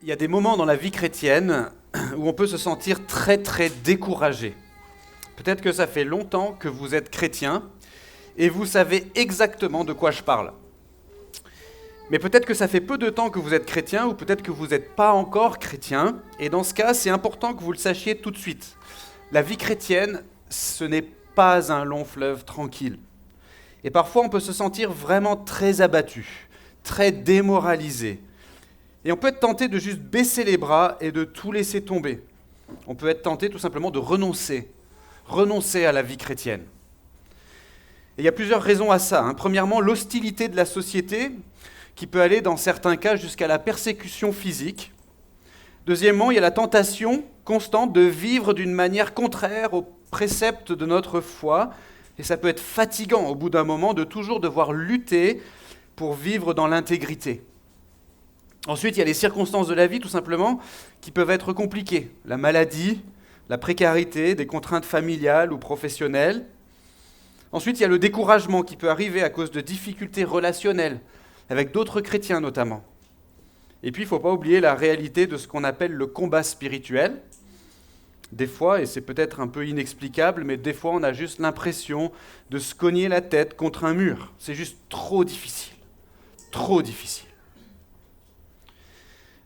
Il y a des moments dans la vie chrétienne où on peut se sentir très très découragé. Peut-être que ça fait longtemps que vous êtes chrétien et vous savez exactement de quoi je parle. Mais peut-être que ça fait peu de temps que vous êtes chrétien ou peut-être que vous n'êtes pas encore chrétien. Et dans ce cas, c'est important que vous le sachiez tout de suite. La vie chrétienne, ce n'est pas un long fleuve tranquille. Et parfois, on peut se sentir vraiment très abattu, très démoralisé. Et on peut être tenté de juste baisser les bras et de tout laisser tomber. On peut être tenté tout simplement de renoncer à la vie chrétienne. Et il y a plusieurs raisons à ça. Premièrement, l'hostilité de la société, qui peut aller dans certains cas jusqu'à la persécution physique. Deuxièmement, il y a la tentation constante de vivre d'une manière contraire aux préceptes de notre foi. Et ça peut être fatigant au bout d'un moment de toujours devoir lutter pour vivre dans l'intégrité. Ensuite, il y a les circonstances de la vie, tout simplement, qui peuvent être compliquées. La maladie, la précarité, des contraintes familiales ou professionnelles. Ensuite, il y a le découragement qui peut arriver à cause de difficultés relationnelles, avec d'autres chrétiens notamment. Et puis, il ne faut pas oublier la réalité de ce qu'on appelle le combat spirituel. Des fois, et c'est peut-être un peu inexplicable, mais des fois, on a juste l'impression de se cogner la tête contre un mur. C'est juste trop difficile. Trop difficile.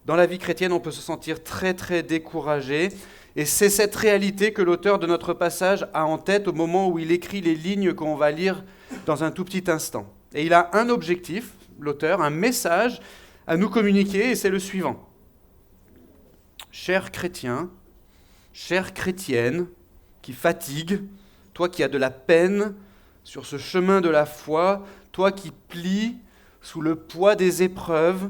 Dans la vie chrétienne, on peut se sentir très très découragé, et c'est cette réalité que l'auteur de notre passage a en tête au moment où il écrit les lignes qu'on va lire dans un tout petit instant. Et il a un objectif, l'auteur, un message à nous communiquer, et c'est le suivant. Chers chrétiens, chère chrétienne, qui fatigue, toi qui as de la peine sur ce chemin de la foi, toi qui plies sous le poids des épreuves,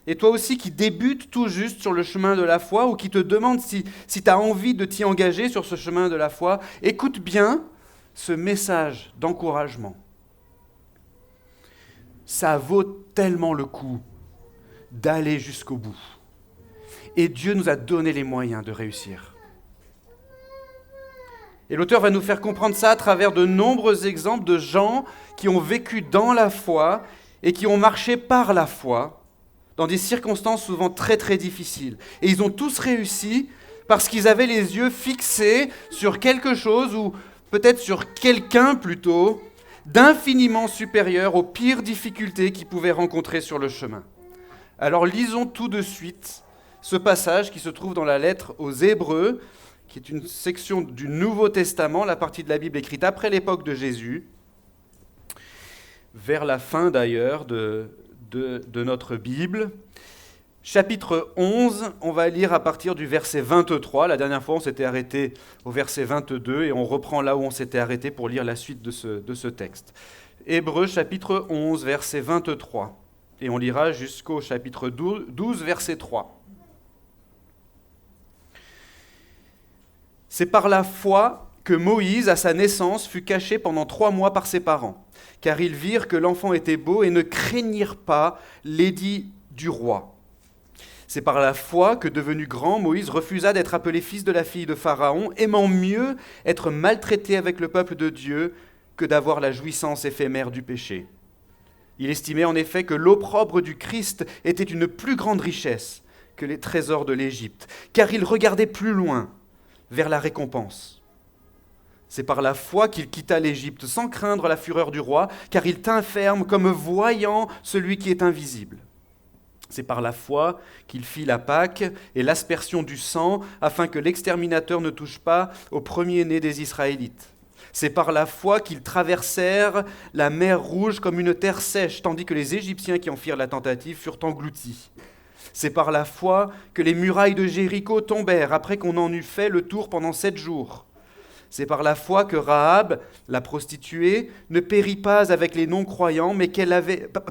et toi aussi qui débutes tout juste sur le chemin de la foi ou qui te demande si tu as envie de t'y engager sur ce chemin de la foi, écoute bien ce message d'encouragement. Ça vaut tellement le coup d'aller jusqu'au bout. Et Dieu nous a donné les moyens de réussir. Et l'auteur va nous faire comprendre ça à travers de nombreux exemples de gens qui ont vécu dans la foi et qui ont marché par la foi, dans des circonstances souvent très très difficiles. Et ils ont tous réussi parce qu'ils avaient les yeux fixés sur quelque chose, ou peut-être sur quelqu'un plutôt, d'infiniment supérieur aux pires difficultés qu'ils pouvaient rencontrer sur le chemin. Alors lisons tout de suite ce passage qui se trouve dans la lettre aux Hébreux, qui est une section du Nouveau Testament, la partie de la Bible écrite après l'époque de Jésus, vers la fin d'ailleurs de notre Bible. Chapitre 11, on va lire à partir du verset 23. La dernière fois, on s'était arrêté au verset 22 et on reprend là où on s'était arrêté pour lire la suite de ce texte. Hébreux, chapitre 11, verset 23. Et on lira jusqu'au chapitre 12, verset 3. C'est par la foi que Moïse, à sa naissance, fut caché pendant 3 mois par ses parents, car ils virent que l'enfant était beau et ne craignirent pas l'édit du roi. C'est par la foi que, devenu grand, Moïse refusa d'être appelé fils de la fille de Pharaon, aimant mieux être maltraité avec le peuple de Dieu que d'avoir la jouissance éphémère du péché. Il estimait en effet que l'opprobre du Christ était une plus grande richesse que les trésors de l'Égypte, car il regardait plus loin, vers la récompense. C'est par la foi qu'il quitta l'Égypte sans craindre la fureur du roi, car il tint ferme comme voyant celui qui est invisible. C'est par la foi qu'il fit la Pâque et l'aspersion du sang, afin que l'exterminateur ne touche pas au premier-né des Israélites. C'est par la foi qu'ils traversèrent la mer Rouge comme une terre sèche, tandis que les Égyptiens qui en firent la tentative furent engloutis. C'est par la foi que les murailles de Jéricho tombèrent après qu'on en eut fait le tour pendant 7 jours. C'est par la foi que Rahab, la prostituée, ne périt pas avec les non-croyants, mais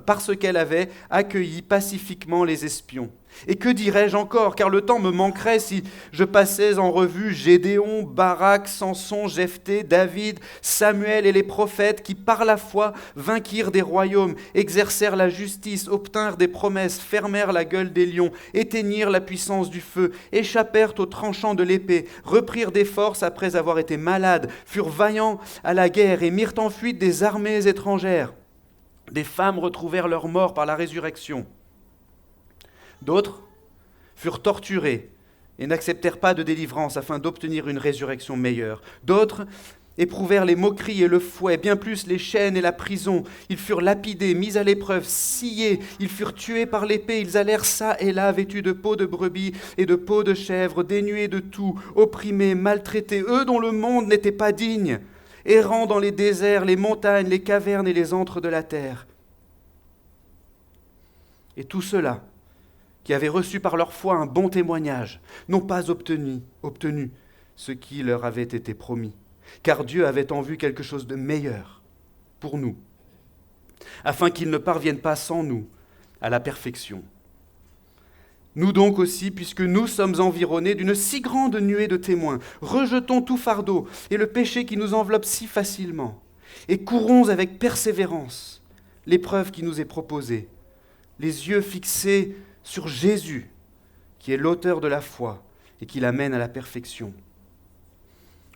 parce qu'elle avait accueilli pacifiquement les espions. Et que dirais-je encore, car le temps me manquerait si je passais en revue Gédéon, Barak, Samson, Jephthé, David, Samuel et les prophètes qui par la foi vainquirent des royaumes, exercèrent la justice, obtinrent des promesses, fermèrent la gueule des lions, éteignirent la puissance du feu, échappèrent aux tranchants de l'épée, reprirent des forces après avoir été malades, furent vaillants à la guerre et mirent en fuite des armées étrangères. Des femmes retrouvèrent leur mort par la résurrection. D'autres furent torturés et n'acceptèrent pas de délivrance afin d'obtenir une résurrection meilleure. D'autres éprouvèrent les moqueries et le fouet, bien plus les chaînes et la prison. Ils furent lapidés, mis à l'épreuve, sciés, ils furent tués par l'épée, ils allèrent çà et là vêtus de peaux de brebis et de peaux de chèvres, dénués de tout, opprimés, maltraités, eux dont le monde n'était pas digne, errant dans les déserts, les montagnes, les cavernes et les antres de la terre. Et tout cela, qui avaient reçu par leur foi un bon témoignage, n'ont pas obtenu ce qui leur avait été promis, car Dieu avait en vue quelque chose de meilleur pour nous, afin qu'ils ne parviennent pas sans nous à la perfection. Nous donc aussi, puisque nous sommes environnés d'une si grande nuée de témoins, rejetons tout fardeau et le péché qui nous enveloppe si facilement, et courons avec persévérance l'épreuve qui nous est proposée, les yeux fixés sur Jésus, qui est l'auteur de la foi et qui l'amène à la perfection.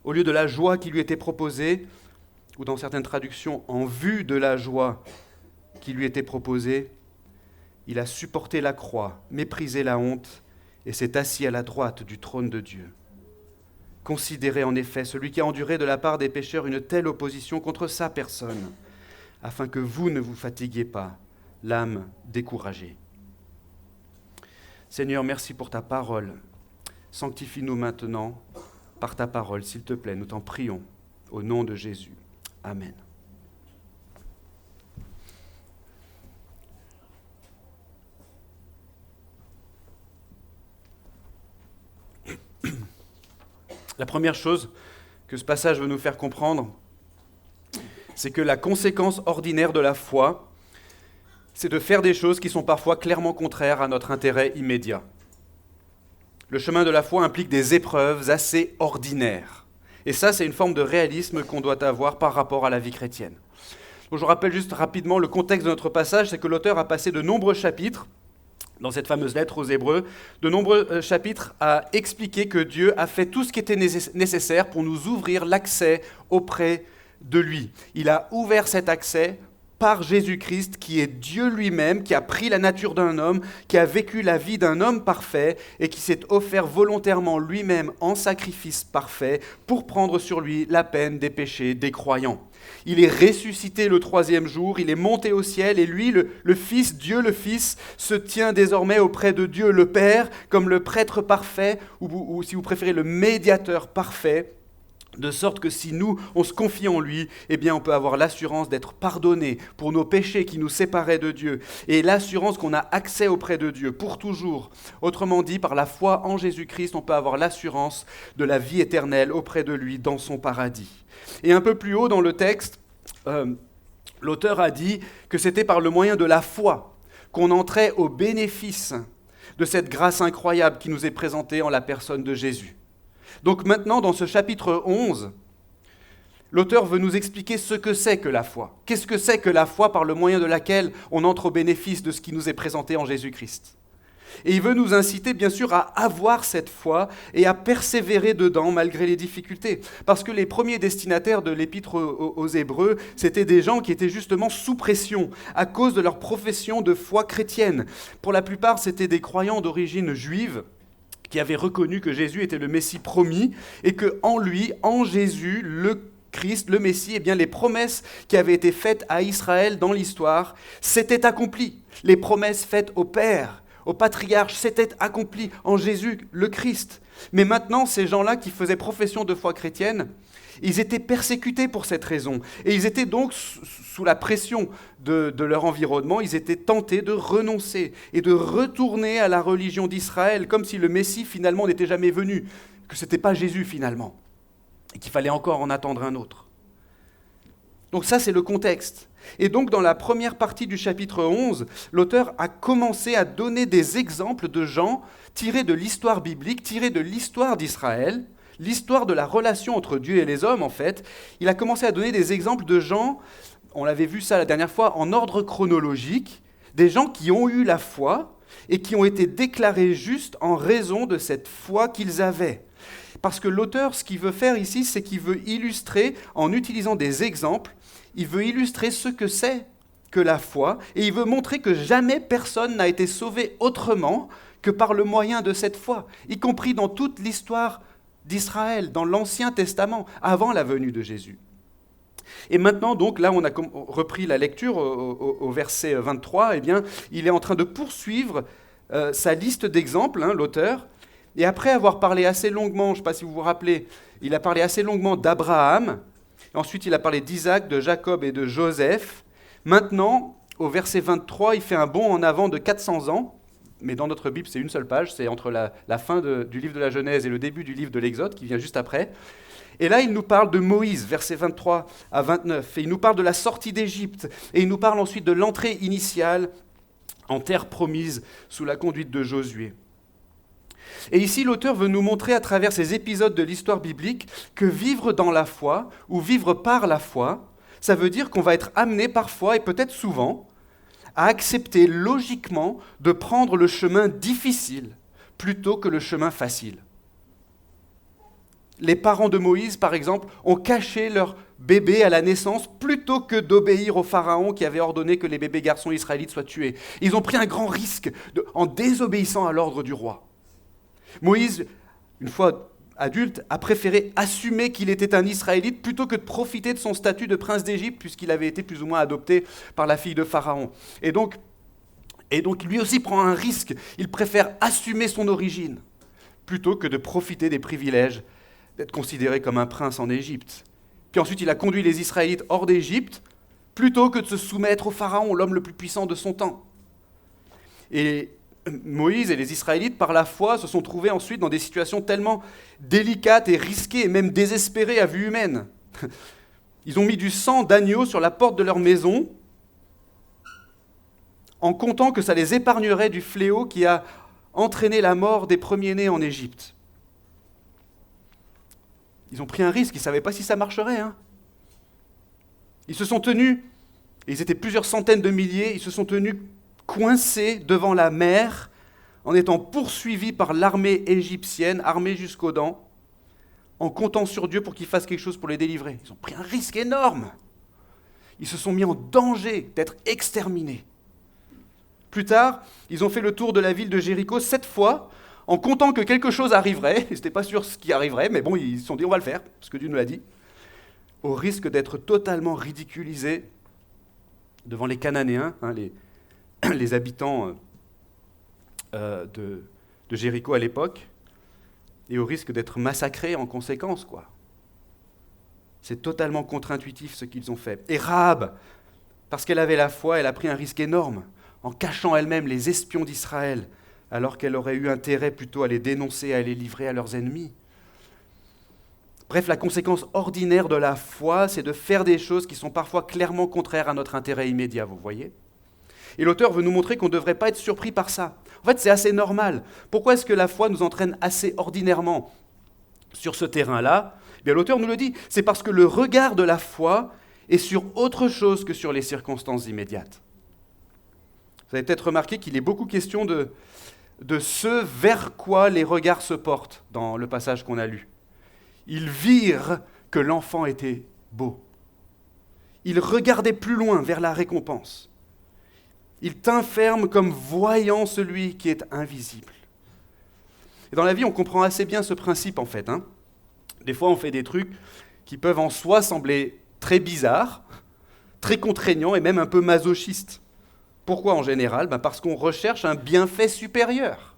Au lieu de la joie qui lui était proposée, ou dans certaines traductions, en vue de la joie qui lui était proposée, il a supporté la croix, méprisé la honte, et s'est assis à la droite du trône de Dieu. Considérez en effet celui qui a enduré de la part des pécheurs une telle opposition contre sa personne, afin que vous ne vous fatiguiez pas, l'âme découragée. Seigneur, merci pour ta parole. Sanctifie-nous maintenant par ta parole, s'il te plaît, nous t'en prions, au nom de Jésus. Amen. La première chose que ce passage veut nous faire comprendre, c'est que la conséquence ordinaire de la foi, c'est de faire des choses qui sont parfois clairement contraires à notre intérêt immédiat. Le chemin de la foi implique des épreuves assez ordinaires. Et ça, c'est une forme de réalisme qu'on doit avoir par rapport à la vie chrétienne. Donc, je rappelle juste rapidement le contexte de notre passage, c'est que l'auteur a passé de nombreux chapitres, dans cette fameuse lettre aux Hébreux, de nombreux chapitres à expliquer que Dieu a fait tout ce qui était nécessaire pour nous ouvrir l'accès auprès de lui. Il a ouvert cet accès par Jésus-Christ, qui est Dieu lui-même, qui a pris la nature d'un homme, qui a vécu la vie d'un homme parfait et qui s'est offert volontairement lui-même en sacrifice parfait pour prendre sur lui la peine des péchés des croyants. Il est ressuscité le 3e jour, il est monté au ciel et lui, le Fils, Dieu le Fils, se tient désormais auprès de Dieu le Père comme le prêtre parfait ou si vous préférez le médiateur parfait. De sorte que si nous, on se confie en lui, eh bien on peut avoir l'assurance d'être pardonné pour nos péchés qui nous séparaient de Dieu et l'assurance qu'on a accès auprès de Dieu pour toujours. Autrement dit, par la foi en Jésus-Christ, on peut avoir l'assurance de la vie éternelle auprès de lui dans son paradis. Et un peu plus haut dans le texte, l'auteur a dit que c'était par le moyen de la foi qu'on entrait au bénéfice de cette grâce incroyable qui nous est présentée en la personne de Jésus. Donc maintenant, dans ce chapitre 11, l'auteur veut nous expliquer ce que c'est que la foi. Qu'est-ce que c'est que la foi par le moyen de laquelle on entre au bénéfice de ce qui nous est présenté en Jésus-Christ. Et il veut nous inciter, bien sûr, à avoir cette foi et à persévérer dedans malgré les difficultés. Parce que les premiers destinataires de l'épître aux Hébreux, c'était des gens qui étaient justement sous pression à cause de leur profession de foi chrétienne. Pour la plupart, c'était des croyants d'origine juive, qui avait reconnu que Jésus était le Messie promis et qu'en lui, en Jésus, le Christ, le Messie, eh bien, les promesses qui avaient été faites à Israël dans l'histoire s'étaient accomplies. Les promesses faites au Père, au patriarche, s'étaient accomplies en Jésus, le Christ. Mais maintenant, ces gens-là qui faisaient profession de foi chrétienne, ils étaient persécutés pour cette raison. Et ils étaient donc sous la pression de leur environnement, ils étaient tentés de renoncer et de retourner à la religion d'Israël, comme si le Messie finalement n'était jamais venu, que ce n'était pas Jésus finalement, et qu'il fallait encore en attendre un autre. Donc ça, c'est le contexte. Et donc, dans la première partie du chapitre 11, l'auteur a commencé à donner des exemples de gens tirés de l'histoire biblique, tirés de l'histoire d'Israël, l'histoire de la relation entre Dieu et les hommes, en fait. Il a commencé à donner des exemples de gens, on l'avait vu ça la dernière fois, en ordre chronologique, des gens qui ont eu la foi et qui ont été déclarés justes en raison de cette foi qu'ils avaient. Parce que l'auteur, ce qu'il veut faire ici, c'est qu'il veut illustrer, en utilisant des exemples, il veut illustrer ce que c'est que la foi, et il veut montrer que jamais personne n'a été sauvé autrement que par le moyen de cette foi, y compris dans toute l'histoire d'Israël, dans l'Ancien Testament, avant la venue de Jésus. Et maintenant, donc, là, on a repris la lecture au verset 23, eh bien, il est en train de poursuivre sa liste d'exemples, l'auteur, et après avoir parlé assez longuement, je ne sais pas si vous vous rappelez, il a parlé assez longuement d'Abraham, ensuite il a parlé d'Isaac, de Jacob et de Joseph. Maintenant, au verset 23, il fait un bond en avant de 400 ans, mais dans notre Bible, c'est une seule page, c'est entre la fin du livre de la Genèse et le début du livre de l'Exode, qui vient juste après. Et là, il nous parle de Moïse, versets 23 à 29, et il nous parle de la sortie d'Égypte, et il nous parle ensuite de l'entrée initiale en terre promise sous la conduite de Josué. Et ici, l'auteur veut nous montrer à travers ces épisodes de l'histoire biblique que vivre dans la foi, ou vivre par la foi, ça veut dire qu'on va être amené parfois, et peut-être souvent, à accepter logiquement de prendre le chemin difficile plutôt que le chemin facile. Les parents de Moïse, par exemple, ont caché leur bébé à la naissance plutôt que d'obéir au pharaon qui avait ordonné que les bébés garçons israélites soient tués. Ils ont pris un grand risque en désobéissant à l'ordre du roi. Moïse, une fois adulte, a préféré assumer qu'il était un Israélite plutôt que de profiter de son statut de prince d'Égypte, puisqu'il avait été plus ou moins adopté par la fille de Pharaon. Et donc lui aussi prend un risque. Il préfère assumer son origine plutôt que de profiter des privilèges d'être considéré comme un prince en Égypte. Puis ensuite, il a conduit les Israélites hors d'Égypte plutôt que de se soumettre au Pharaon, l'homme le plus puissant de son temps. Et Moïse et les Israélites, par la foi, se sont trouvés ensuite dans des situations tellement délicates et risquées et même désespérées à vue humaine. Ils ont mis du sang d'agneau sur la porte de leur maison en comptant que ça les épargnerait du fléau qui a entraîné la mort des premiers-nés en Égypte. Ils ont pris un risque, ils ne savaient pas si ça marcherait. Ils se sont tenus, et ils étaient plusieurs centaines de milliers, ils se sont tenus coincés devant la mer, en étant poursuivis par l'armée égyptienne, armée jusqu'aux dents, en comptant sur Dieu pour qu'il fasse quelque chose pour les délivrer. Ils ont pris un risque énorme. Ils se sont mis en danger d'être exterminés. Plus tard, ils ont fait le tour de la ville de Jéricho 7 fois, en comptant que quelque chose arriverait. Ils n'étaient pas sûrs ce qui arriverait, mais bon, ils se sont dit, on va le faire, parce que Dieu nous l'a dit, au risque d'être totalement ridiculisés devant les Cananéens, les habitants de Jéricho à l'époque, et au risque d'être massacrés en conséquence, quoi. C'est totalement contre-intuitif ce qu'ils ont fait. Et Rahab, parce qu'elle avait la foi, elle a pris un risque énorme en cachant elle-même les espions d'Israël, alors qu'elle aurait eu intérêt plutôt à les dénoncer, à les livrer à leurs ennemis. Bref, la conséquence ordinaire de la foi, c'est de faire des choses qui sont parfois clairement contraires à notre intérêt immédiat, vous voyez ? Et l'auteur veut nous montrer qu'on ne devrait pas être surpris par ça. En fait, c'est assez normal. Pourquoi est-ce que la foi nous entraîne assez ordinairement sur ce terrain-là ? Eh bien, l'auteur nous le dit, c'est parce que le regard de la foi est sur autre chose que sur les circonstances immédiates. Vous avez peut-être remarqué qu'il est beaucoup question de ce vers quoi les regards se portent dans le passage qu'on a lu. Ils virent que l'enfant était beau. Ils regardaient plus loin vers la récompense. Ils t'inferment comme voyant celui qui est invisible. Et dans la vie, on comprend assez bien ce principe, en fait. Des fois, on fait des trucs qui peuvent en soi sembler très bizarres, très contraignants et même un peu masochistes. Pourquoi en général ? Parce qu'on recherche un bienfait supérieur.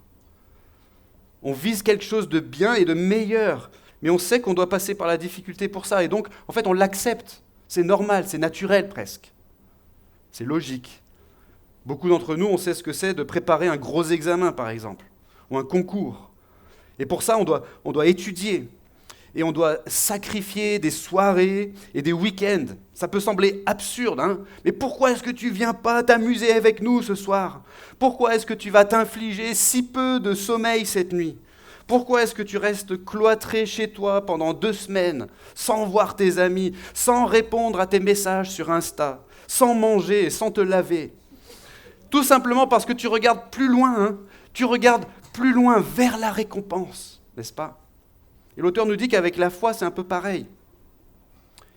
On vise quelque chose de bien et de meilleur, mais on sait qu'on doit passer par la difficulté pour ça. Et donc, en fait, on l'accepte. C'est normal, c'est naturel presque. C'est logique. Beaucoup d'entre nous, on sait ce que c'est de préparer un gros examen, par exemple, ou un concours. Et pour ça, on doit étudier. Et on doit sacrifier des soirées et des week-ends. Ça peut sembler absurde, mais pourquoi est-ce que tu ne viens pas t'amuser avec nous ce soir ? Pourquoi est-ce que tu vas t'infliger si peu de sommeil cette nuit ? Pourquoi est-ce que tu restes cloîtré chez toi pendant 2 semaines, sans voir tes amis, sans répondre à tes messages sur Insta, sans manger et sans te laver ? Tout simplement parce que tu regardes plus loin, tu regardes plus loin vers la récompense, n'est-ce pas ? Et l'auteur nous dit qu'avec la foi, c'est un peu pareil.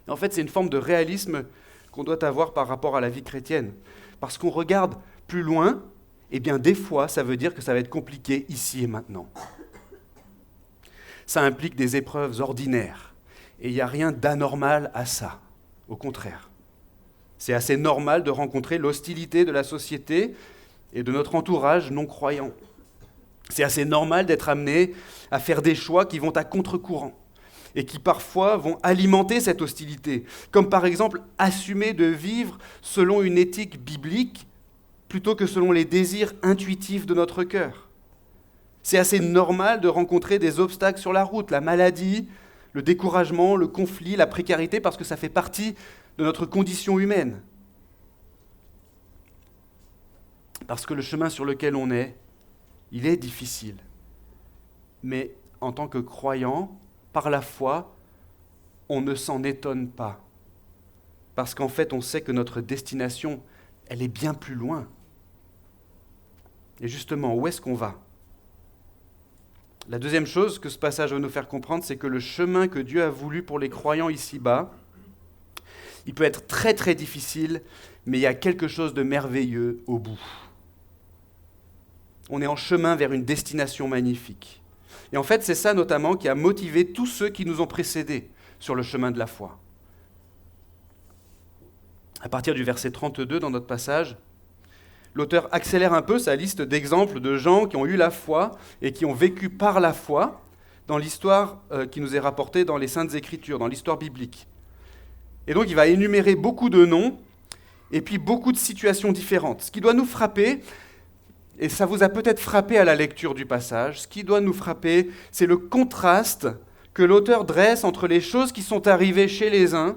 Et en fait, c'est une forme de réalisme qu'on doit avoir par rapport à la vie chrétienne. Parce qu'on regarde plus loin, eh bien des fois, ça veut dire que ça va être compliqué ici et maintenant. Ça implique des épreuves ordinaires. Et il n'y a rien d'anormal à ça. Au contraire. C'est assez normal de rencontrer l'hostilité de la société et de notre entourage non croyant. C'est assez normal d'être amené à faire des choix qui vont à contre-courant et qui parfois vont alimenter cette hostilité, comme par exemple assumer de vivre selon une éthique biblique plutôt que selon les désirs intuitifs de notre cœur. C'est assez normal de rencontrer des obstacles sur la route, la maladie, le découragement, le conflit, la précarité, parce que ça fait partie de notre condition humaine. Parce que le chemin sur lequel on est, il est difficile. Mais en tant que croyant, par la foi, on ne s'en étonne pas. Parce qu'en fait, on sait que notre destination, elle est bien plus loin. Et justement, où est-ce qu'on va ? La deuxième chose que ce passage veut nous faire comprendre, c'est que le chemin que Dieu a voulu pour les croyants ici-bas, il peut être très très difficile, mais il y a quelque chose de merveilleux au bout. On est en chemin vers une destination magnifique. Et en fait, c'est ça notamment qui a motivé tous ceux qui nous ont précédés sur le chemin de la foi. À partir du verset 32 dans notre passage, l'auteur accélère un peu sa liste d'exemples de gens qui ont eu la foi et qui ont vécu par la foi dans l'histoire qui nous est rapportée dans les Saintes Écritures, dans l'histoire biblique. Et donc il va énumérer beaucoup de noms et puis beaucoup de situations différentes. Ce qui doit nous frapper, et ça vous a peut-être frappé à la lecture du passage, ce qui doit nous frapper, c'est le contraste que l'auteur dresse entre les choses qui sont arrivées chez les uns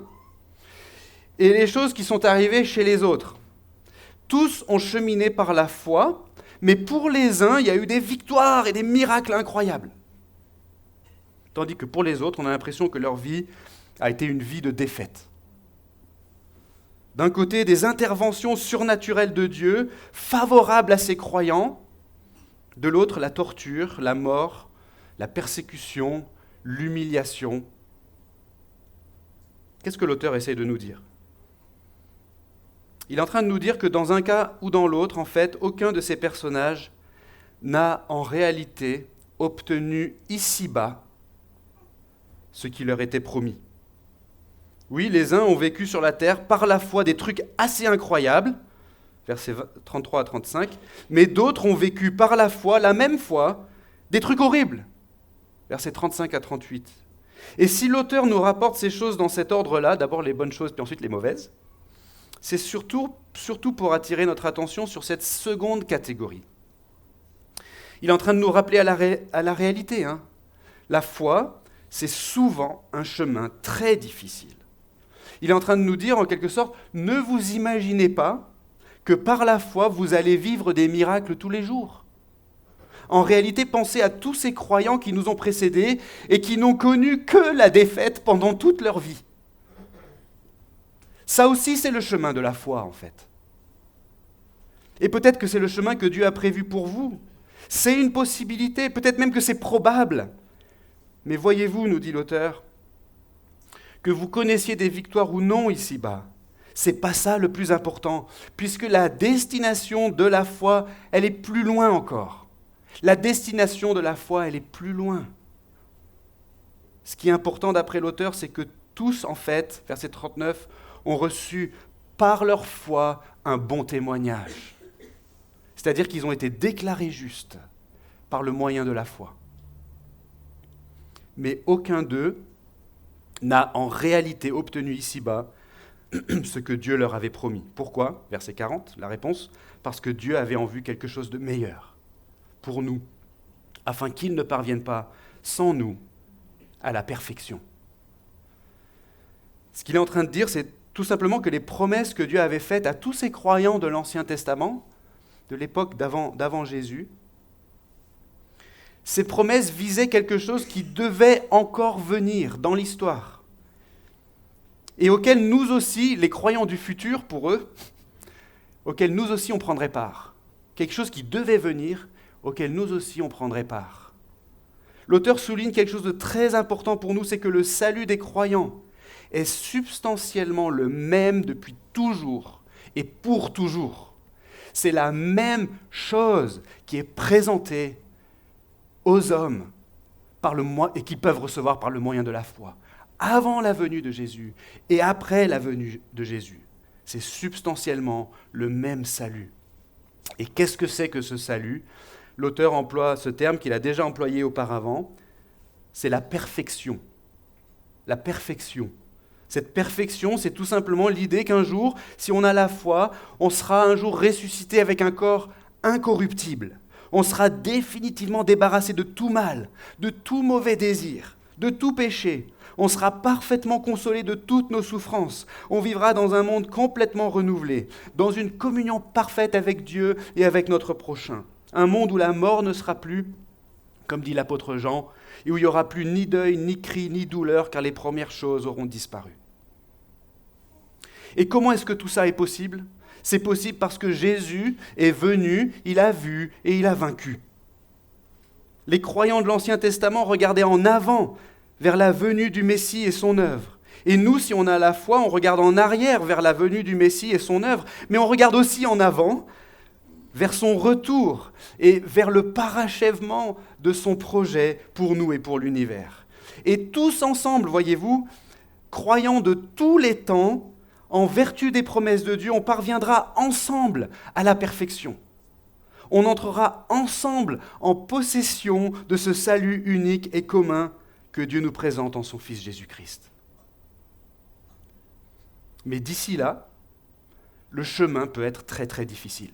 et les choses qui sont arrivées chez les autres. Tous ont cheminé par la foi, mais pour les uns, il y a eu des victoires et des miracles incroyables. Tandis que pour les autres, on a l'impression que leur vie a été une vie de défaite. D'un côté, des interventions surnaturelles de Dieu, favorables à ses croyants. De l'autre, la torture, la mort, la persécution, l'humiliation. Qu'est-ce que l'auteur essaie de nous dire ? Il est en train de nous dire que dans un cas ou dans l'autre, en fait, aucun de ces personnages n'a en réalité obtenu ici-bas ce qui leur était promis. Oui, les uns ont vécu sur la terre par la foi des trucs assez incroyables, versets 33 à 35, mais d'autres ont vécu par la foi, la même foi, des trucs horribles, versets 35 à 38. Et si l'auteur nous rapporte ces choses dans cet ordre-là, d'abord les bonnes choses, puis ensuite les mauvaises, c'est surtout pour attirer notre attention sur cette seconde catégorie. Il est en train de nous rappeler à la réalité. La foi, c'est souvent un chemin très difficile. Il est en train de nous dire, en quelque sorte, ne vous imaginez pas que par la foi, vous allez vivre des miracles tous les jours. En réalité, pensez à tous ces croyants qui nous ont précédés et qui n'ont connu que la défaite pendant toute leur vie. Ça aussi, c'est le chemin de la foi, en fait. Et peut-être que c'est le chemin que Dieu a prévu pour vous. C'est une possibilité, peut-être même que c'est probable. Mais voyez-vous, nous dit l'auteur, que vous connaissiez des victoires ou non ici-bas, c'est pas ça le plus important, puisque la destination de la foi, elle est plus loin encore. La destination de la foi, elle est plus loin. Ce qui est important d'après l'auteur, c'est que tous, en fait, verset 39, ont reçu par leur foi un bon témoignage. C'est-à-dire qu'ils ont été déclarés justes par le moyen de la foi. Mais aucun d'eux n'a en réalité obtenu ici-bas ce que Dieu leur avait promis. Pourquoi ? Verset 40, la réponse, parce que Dieu avait en vue quelque chose de meilleur pour nous, afin qu'ils ne parviennent pas sans nous à la perfection. Ce qu'il est en train de dire, c'est tout simplement que les promesses que Dieu avait faites à tous ces croyants de l'Ancien Testament, de l'époque d'avant Jésus, ces promesses visaient quelque chose qui devait encore venir dans l'histoire et auquel nous aussi, les croyants du futur pour eux, auquel nous aussi on prendrait part. Quelque chose qui devait venir, auquel nous aussi on prendrait part. L'auteur souligne quelque chose de très important pour nous, c'est que le salut des croyants est substantiellement le même depuis toujours et pour toujours. C'est la même chose qui est présentée aux hommes et qu'ils peuvent recevoir par le moyen de la foi, avant la venue de Jésus et après la venue de Jésus. C'est substantiellement le même salut. Et qu'est-ce que c'est que ce salut ? L'auteur emploie ce terme qu'il a déjà employé auparavant, c'est la perfection. La perfection. Cette perfection, c'est tout simplement l'idée qu'un jour, si on a la foi, on sera un jour ressuscité avec un corps incorruptible. On sera définitivement débarrassé de tout mal, de tout mauvais désir, de tout péché. On sera parfaitement consolé de toutes nos souffrances. On vivra dans un monde complètement renouvelé, dans une communion parfaite avec Dieu et avec notre prochain. Un monde où la mort ne sera plus, comme dit l'apôtre Jean, et où il n'y aura plus ni deuil, ni cri, ni douleur, car les premières choses auront disparu. Et comment est-ce que tout ça est possible ? C'est possible parce que Jésus est venu, il a vu et il a vaincu. Les croyants de l'Ancien Testament regardaient en avant vers la venue du Messie et son œuvre. Et nous, si on a la foi, on regarde en arrière vers la venue du Messie et son œuvre, mais on regarde aussi en avant vers son retour et vers le parachèvement de son projet pour nous et pour l'univers. Et tous ensemble, voyez-vous, croyants de tous les temps, en vertu des promesses de Dieu, on parviendra ensemble à la perfection. On entrera ensemble en possession de ce salut unique et commun que Dieu nous présente en son Fils Jésus-Christ. Mais d'ici là, le chemin peut être très très difficile.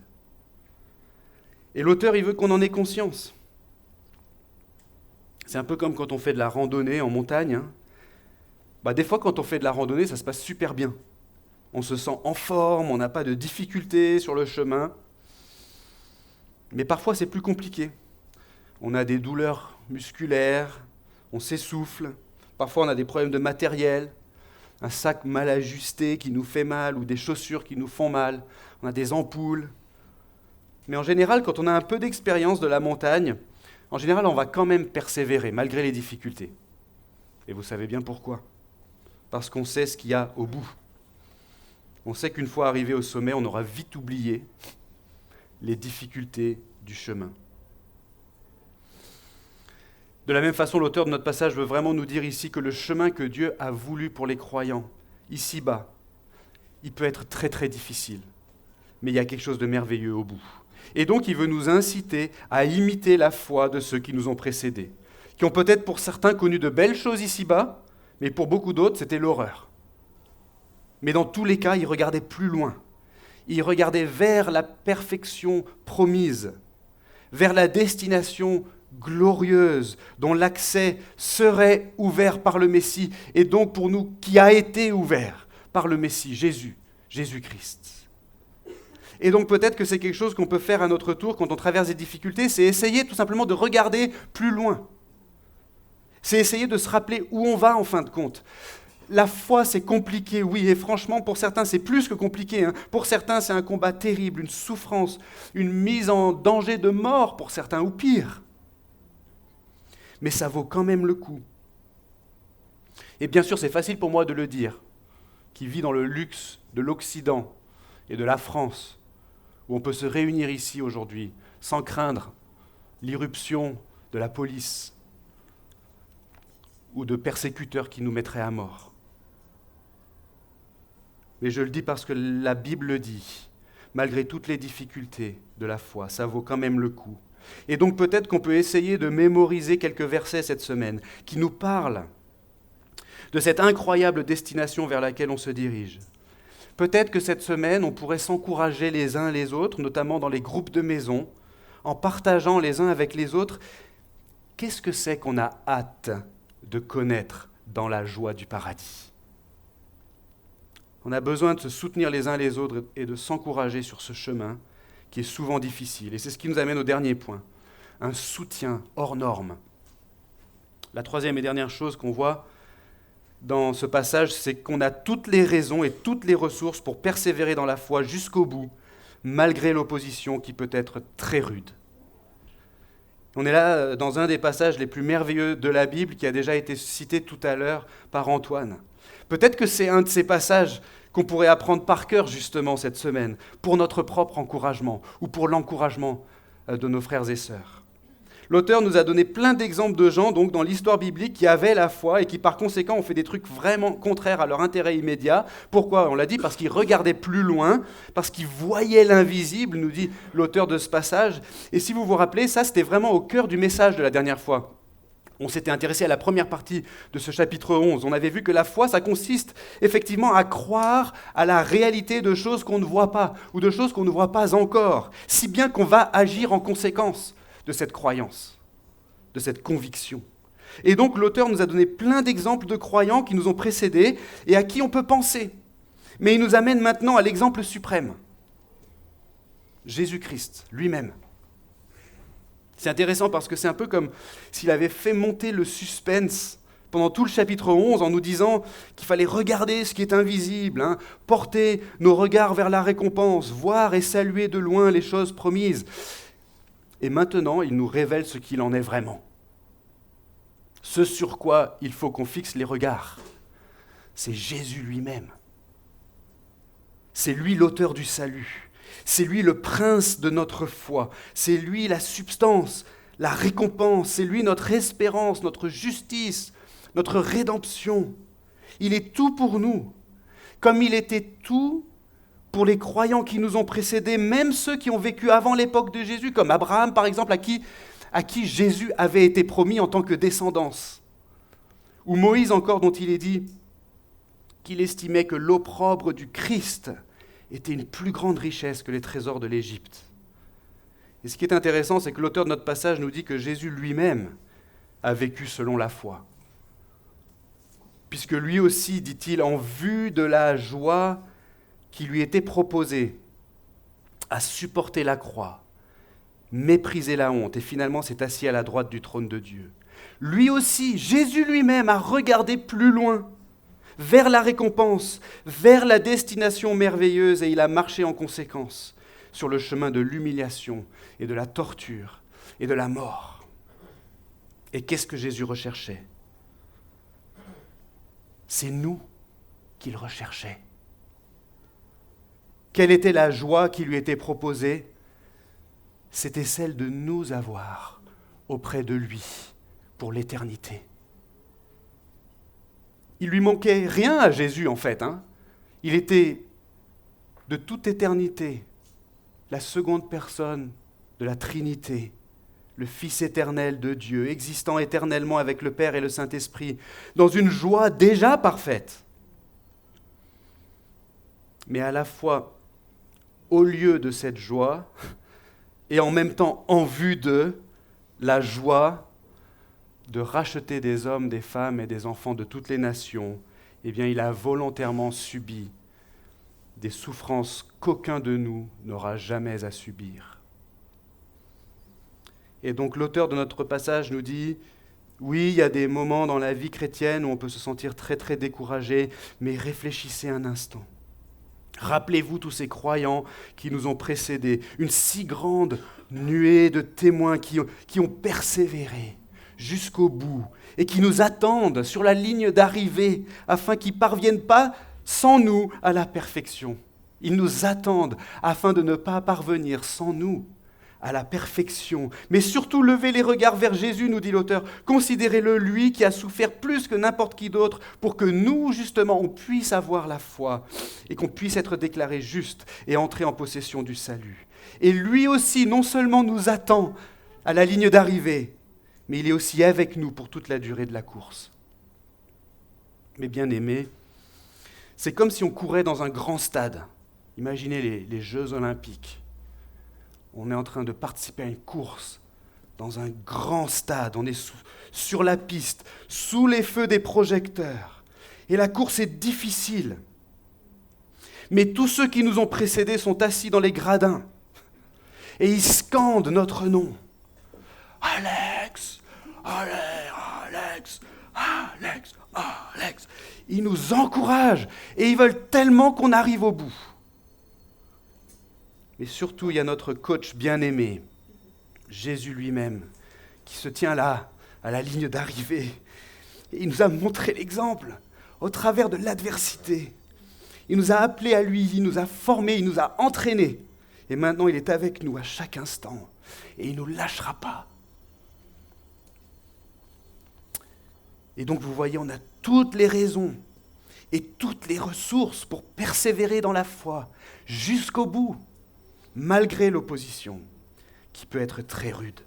Et l'auteur, il veut qu'on en ait conscience. C'est un peu comme quand on fait de la randonnée en montagne. Des fois, quand on fait de la randonnée, ça se passe super bien. On se sent en forme, on n'a pas de difficultés sur le chemin. Mais parfois, c'est plus compliqué. On a des douleurs musculaires, on s'essouffle. Parfois, on a des problèmes de matériel, un sac mal ajusté qui nous fait mal ou des chaussures qui nous font mal. On a des ampoules. Mais en général, quand on a un peu d'expérience de la montagne, en général, on va quand même persévérer malgré les difficultés. Et vous savez bien pourquoi. Parce qu'on sait ce qu'il y a au bout. On sait qu'une fois arrivé au sommet, on aura vite oublié les difficultés du chemin. De la même façon, l'auteur de notre passage veut vraiment nous dire ici que le chemin que Dieu a voulu pour les croyants, ici-bas, il peut être très très difficile. Mais il y a quelque chose de merveilleux au bout. Et donc, il veut nous inciter à imiter la foi de ceux qui nous ont précédés, qui ont peut-être pour certains connu de belles choses ici-bas, mais pour beaucoup d'autres, c'était l'horreur. Mais dans tous les cas, ils regardaient plus loin. Ils regardaient vers la perfection promise, vers la destination glorieuse dont l'accès serait ouvert par le Messie, et donc pour nous, qui a été ouvert par le Messie, Jésus-Christ. Et donc peut-être que c'est quelque chose qu'on peut faire à notre tour quand on traverse des difficultés, c'est essayer tout simplement de regarder plus loin. C'est essayer de se rappeler où on va en fin de compte. La foi, c'est compliqué, oui, et franchement, pour certains, c'est plus que compliqué. Pour certains, c'est un combat terrible, une souffrance, une mise en danger de mort pour certains, ou pire. Mais ça vaut quand même le coup. Et bien sûr, c'est facile pour moi de le dire, qui vit dans le luxe de l'Occident et de la France, où on peut se réunir ici aujourd'hui sans craindre l'irruption de la police ou de persécuteurs qui nous mettraient à mort. Mais je le dis parce que la Bible le dit, malgré toutes les difficultés de la foi, ça vaut quand même le coup. Et donc peut-être qu'on peut essayer de mémoriser quelques versets cette semaine qui nous parlent de cette incroyable destination vers laquelle on se dirige. Peut-être que cette semaine, on pourrait s'encourager les uns les autres, notamment dans les groupes de maison, en partageant les uns avec les autres. Qu'est-ce que c'est qu'on a hâte de connaître dans la joie du paradis ? On a besoin de se soutenir les uns les autres et de s'encourager sur ce chemin qui est souvent difficile. Et c'est ce qui nous amène au dernier point, un soutien hors norme. La troisième et dernière chose qu'on voit dans ce passage, c'est qu'on a toutes les raisons et toutes les ressources pour persévérer dans la foi jusqu'au bout, malgré l'opposition qui peut être très rude. On est là dans un des passages les plus merveilleux de la Bible qui a déjà été cité tout à l'heure par Antoine. Peut-être que c'est un de ces passages qu'on pourrait apprendre par cœur justement cette semaine, pour notre propre encouragement ou pour l'encouragement de nos frères et sœurs. L'auteur nous a donné plein d'exemples de gens donc, dans l'histoire biblique qui avaient la foi et qui par conséquent ont fait des trucs vraiment contraires à leur intérêt immédiat. Pourquoi ? On l'a dit, parce qu'ils regardaient plus loin, parce qu'ils voyaient l'invisible, nous dit l'auteur de ce passage. Et si vous vous rappelez, ça c'était vraiment au cœur du message de la dernière fois. On s'était intéressé à la première partie de ce chapitre 11. On avait vu que la foi, ça consiste effectivement à croire à la réalité de choses qu'on ne voit pas ou de choses qu'on ne voit pas encore, si bien qu'on va agir en conséquence de cette croyance, de cette conviction. Et donc l'auteur nous a donné plein d'exemples de croyants qui nous ont précédés et à qui on peut penser. Mais il nous amène maintenant à l'exemple suprême, Jésus-Christ lui-même. C'est intéressant parce que c'est un peu comme s'il avait fait monter le suspense pendant tout le chapitre 11 en nous disant qu'il fallait regarder ce qui est invisible, porter nos regards vers la récompense, voir et saluer de loin les choses promises. Et maintenant, il nous révèle ce qu'il en est vraiment. Ce sur quoi il faut qu'on fixe les regards, c'est Jésus lui-même. C'est lui l'auteur du salut. C'est lui le prince de notre foi. C'est lui la substance, la récompense. C'est lui notre espérance, notre justice, notre rédemption. Il est tout pour nous, comme il était tout pour les croyants qui nous ont précédés, même ceux qui ont vécu avant l'époque de Jésus, comme Abraham par exemple, à qui Jésus avait été promis en tant que descendance. Ou Moïse encore, dont il est dit qu'il estimait que l'opprobre du Christ était une plus grande richesse que les trésors de l'Égypte. Et ce qui est intéressant, c'est que l'auteur de notre passage nous dit que Jésus lui-même a vécu selon la foi. Puisque lui aussi, dit-il, en vue de la joie qui lui était proposée, a supporté la croix, méprisé la honte, et finalement s'est assis à la droite du trône de Dieu. Lui aussi, Jésus lui-même, a regardé plus loin, vers la récompense, vers la destination merveilleuse, et il a marché en conséquence sur le chemin de l'humiliation et de la torture et de la mort. Et qu'est-ce que Jésus recherchait ? C'est nous qu'il recherchait. Quelle était la joie qui lui était proposée ? C'était celle de nous avoir auprès de lui pour l'éternité. Il lui manquait rien à Jésus en fait. Il était de toute éternité la seconde personne de la Trinité, le Fils éternel de Dieu, existant éternellement avec le Père et le Saint-Esprit, dans une joie déjà parfaite. Mais à la fois, au lieu de cette joie, et en même temps en vue de la joie de racheter des hommes, des femmes et des enfants de toutes les nations, eh bien, il a volontairement subi des souffrances qu'aucun de nous n'aura jamais à subir. Et donc l'auteur de notre passage nous dit, oui, il y a des moments dans la vie chrétienne où on peut se sentir très très découragé, mais réfléchissez un instant. Rappelez-vous tous ces croyants qui nous ont précédés, une si grande nuée de témoins qui ont persévéré jusqu'au bout et qui nous attendent sur la ligne d'arrivée afin qu'ils ne parviennent pas sans nous à la perfection. Ils nous attendent afin de ne pas parvenir sans nous à la perfection. Mais surtout, levez les regards vers Jésus, nous dit l'auteur. Considérez-le, lui qui a souffert plus que n'importe qui d'autre pour que nous, justement, on puisse avoir la foi et qu'on puisse être déclarés justes et entrer en possession du salut. Et lui aussi, non seulement nous attend à la ligne d'arrivée, mais il est aussi avec nous pour toute la durée de la course. Mes bien-aimés, c'est comme si on courait dans un grand stade. Imaginez les Jeux Olympiques. On est en train de participer à une course dans un grand stade. On est sur la piste, sous les feux des projecteurs. Et la course est difficile. Mais tous ceux qui nous ont précédés sont assis dans les gradins. Et ils scandent notre nom. Alex, Alex, Alex, Alex. Ils nous encouragent et ils veulent tellement qu'on arrive au bout. Mais surtout, il y a notre coach bien-aimé, Jésus lui-même, qui se tient là, à la ligne d'arrivée. Et il nous a montré l'exemple au travers de l'adversité. Il nous a appelés à lui, il nous a formés, il nous a entraînés. Et maintenant, il est avec nous à chaque instant. Et il ne nous lâchera pas. Et donc, vous voyez, on a toutes les raisons et toutes les ressources pour persévérer dans la foi jusqu'au bout, malgré l'opposition, qui peut être très rude.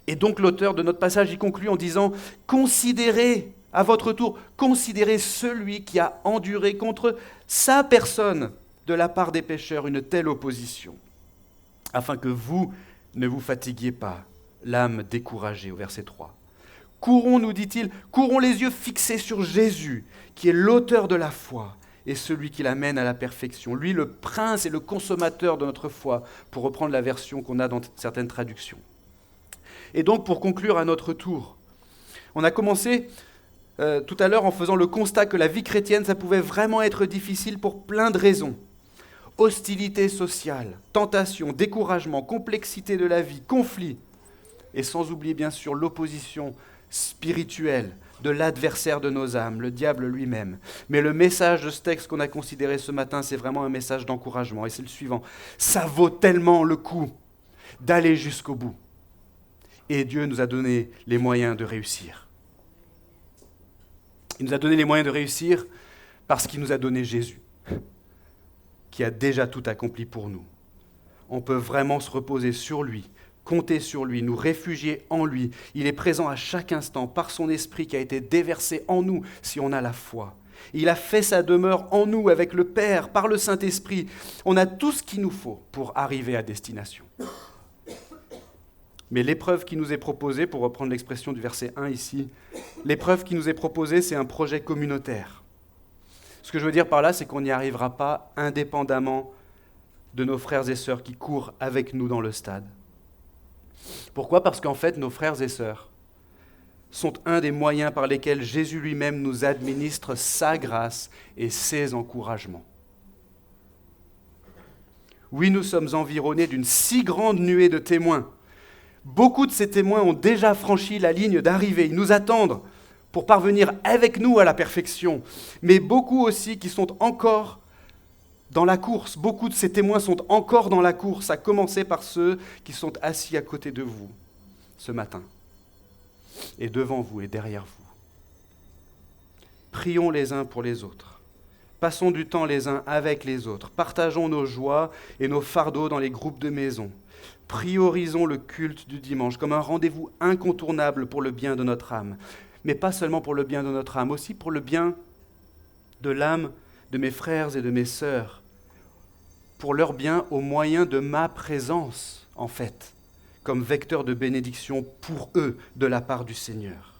Et donc, l'auteur de notre passage y conclut en disant « Considérez, à votre tour, considérez celui qui a enduré contre sa personne de la part des pécheurs une telle opposition, afin que vous ne vous fatiguiez pas, l'âme découragée » au verset 3. Courons, nous dit-il, courons les yeux fixés sur Jésus, qui est l'auteur de la foi et celui qui l'amène à la perfection. Lui, le prince et le consommateur de notre foi, pour reprendre la version qu'on a dans certaines traductions. Et donc, pour conclure à notre tour, on a commencé tout à l'heure en faisant le constat que la vie chrétienne, ça pouvait vraiment être difficile pour plein de raisons. Hostilité sociale, tentation, découragement, complexité de la vie, conflit, et sans oublier bien sûr l'opposition spirituelle de l'adversaire de nos âmes, le diable lui-même. Mais le message de ce texte qu'on a considéré ce matin, c'est vraiment un message d'encouragement, et c'est le suivant. Ça vaut tellement le coup d'aller jusqu'au bout. Et Dieu nous a donné les moyens de réussir. Il nous a donné les moyens de réussir parce qu'il nous a donné Jésus, qui a déjà tout accompli pour nous. On peut vraiment se reposer sur lui, compter sur lui, nous réfugier en lui. Il est présent à chaque instant par son esprit qui a été déversé en nous si on a la foi. Il a fait sa demeure en nous avec le Père, par le Saint-Esprit. On a tout ce qu'il nous faut pour arriver à destination. Mais l'épreuve qui nous est proposée, pour reprendre l'expression du verset 1 ici, l'épreuve qui nous est proposée, c'est un projet communautaire. Ce que je veux dire par là, c'est qu'on n'y arrivera pas indépendamment de nos frères et sœurs qui courent avec nous dans le stade. Pourquoi ? Parce qu'en fait, nos frères et sœurs sont un des moyens par lesquels Jésus lui-même nous administre sa grâce et ses encouragements. Oui, nous sommes environnés d'une si grande nuée de témoins. Beaucoup de ces témoins ont déjà franchi la ligne d'arrivée. Ils nous attendent pour parvenir avec nous à la perfection. Mais beaucoup aussi qui sont encore dans la course. Beaucoup de ces témoins sont encore dans la course, à commencer par ceux qui sont assis à côté de vous ce matin, et devant vous et derrière vous. Prions les uns pour les autres. Passons du temps les uns avec les autres. Partageons nos joies et nos fardeaux dans les groupes de maison. Priorisons le culte du dimanche comme un rendez-vous incontournable pour le bien de notre âme. Mais pas seulement pour le bien de notre âme, aussi pour le bien de l'âme de mes frères et de mes sœurs, pour leur bien au moyen de ma présence, en fait, comme vecteur de bénédiction pour eux de la part du Seigneur.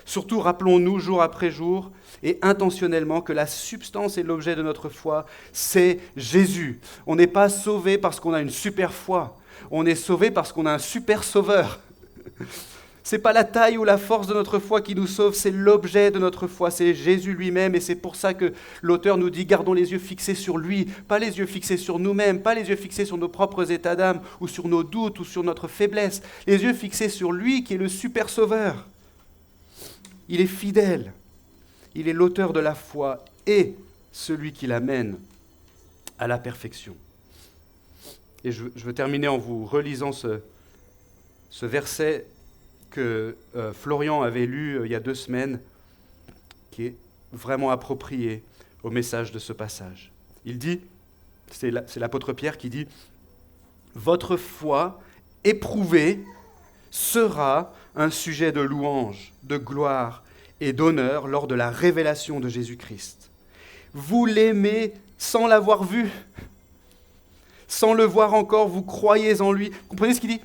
Surtout, rappelons-nous jour après jour et intentionnellement que la substance et l'objet de notre foi, c'est Jésus. On n'est pas sauvé parce qu'on a une super foi. On est sauvé parce qu'on a un super sauveur. Ce n'est pas la taille ou la force de notre foi qui nous sauve, c'est l'objet de notre foi, c'est Jésus lui-même. Et c'est pour ça que l'auteur nous dit, gardons les yeux fixés sur lui, pas les yeux fixés sur nous-mêmes, pas les yeux fixés sur nos propres états d'âme, ou sur nos doutes, ou sur notre faiblesse. Les yeux fixés sur lui qui est le super sauveur. Il est fidèle, il est l'auteur de la foi et celui qui l'amène à la perfection. Et je veux terminer en vous relisant ce verset que Florian avait lu il y a 2 semaines, qui est vraiment approprié au message de ce passage. Il dit, c'est l'apôtre Pierre qui dit, « Votre foi éprouvée sera un sujet de louange, de gloire et d'honneur lors de la révélation de Jésus-Christ. Vous l'aimez sans l'avoir vu, sans le voir encore, vous croyez en lui. » Comprenez ce qu'il dit ?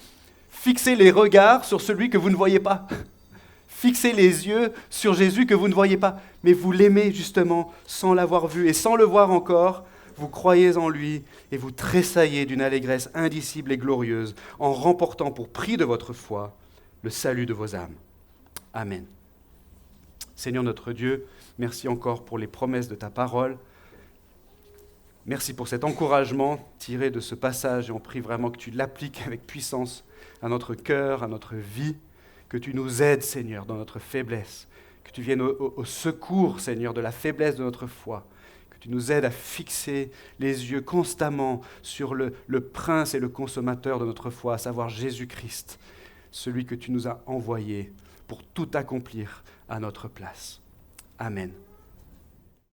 Fixez les regards sur celui que vous ne voyez pas. Fixez les yeux sur Jésus que vous ne voyez pas. Mais vous l'aimez justement sans l'avoir vu. Et sans le voir encore, vous croyez en lui et vous tressaillez d'une allégresse indicible et glorieuse en remportant pour prix de votre foi le salut de vos âmes. Amen. Seigneur notre Dieu, merci encore pour les promesses de ta parole. Merci pour cet encouragement tiré de ce passage et on prie vraiment que tu l'appliques avec puissance à notre cœur, à notre vie, que tu nous aides, Seigneur, dans notre faiblesse, que tu viennes au secours, Seigneur, de la faiblesse de notre foi, que tu nous aides à fixer les yeux constamment sur le prince et le consommateur de notre foi, à savoir Jésus-Christ, celui que tu nous as envoyé pour tout accomplir à notre place. Amen.